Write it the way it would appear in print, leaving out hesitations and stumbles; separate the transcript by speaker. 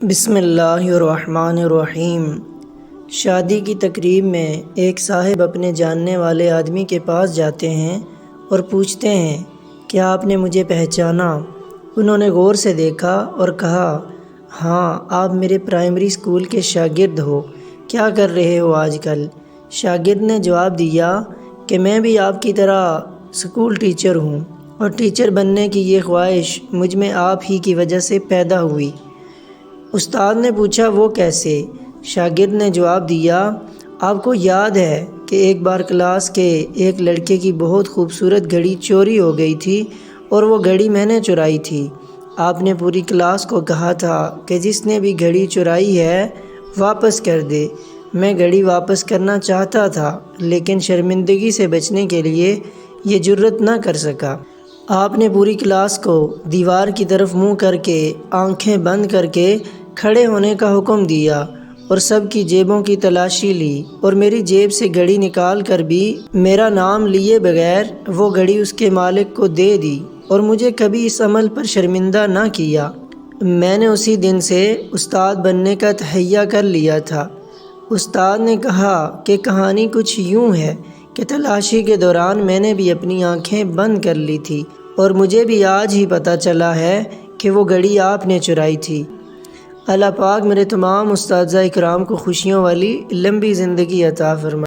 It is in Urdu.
Speaker 1: بسم اللہ الرحمن الرحیم۔ شادی کی تقریب میں ایک صاحب اپنے جاننے والے آدمی کے پاس جاتے ہیں اور پوچھتے ہیں، کیا آپ نے مجھے پہچانا؟ انہوں نے غور سے دیکھا اور کہا، ہاں، آپ میرے پرائمری اسکول کے شاگرد ہو، کیا کر رہے ہو آج کل؟ شاگرد نے جواب دیا کہ میں بھی آپ کی طرح اسکول ٹیچر ہوں، اور ٹیچر بننے کی یہ خواہش مجھ میں آپ ہی کی وجہ سے پیدا ہوئی۔ استاد نے پوچھا، وہ کیسے؟ شاگرد نے جواب دیا، آپ کو یاد ہے کہ ایک بار کلاس کے ایک لڑکے کی بہت خوبصورت گھڑی چوری ہو گئی تھی اور وہ گھڑی میں نے چرائی تھی۔ آپ نے پوری کلاس کو کہا تھا کہ جس نے بھی گھڑی چرائی ہے واپس کر دے۔ میں گھڑی واپس کرنا چاہتا تھا لیکن شرمندگی سے بچنے کے لیے یہ جرأت نہ کر سکا۔ آپ نے پوری کلاس کو دیوار کی طرف منہ کر کے آنکھیں بند کر کے کھڑے ہونے کا حکم دیا اور سب کی جیبوں کی تلاشی لی اور میری جیب سے گھڑی نکال کر بھی میرا نام لیے بغیر وہ گھڑی اس کے مالک کو دے دی اور مجھے کبھی اس عمل پر شرمندہ نہ کیا۔ میں نے اسی دن سے استاد بننے کا تہیہ کر لیا تھا۔ استاد نے کہا کہ کہانی کچھ یوں ہے کہ تلاشی کے دوران میں نے بھی اپنی آنکھیں بند کر لی تھی اور مجھے بھی آج ہی پتہ چلا ہے کہ وہ گھڑی آپ نے چرائی تھی۔ اللہ پاک میرے تمام اساتذہ اکرام کو خوشیوں والی لمبی زندگی عطا فرمائے۔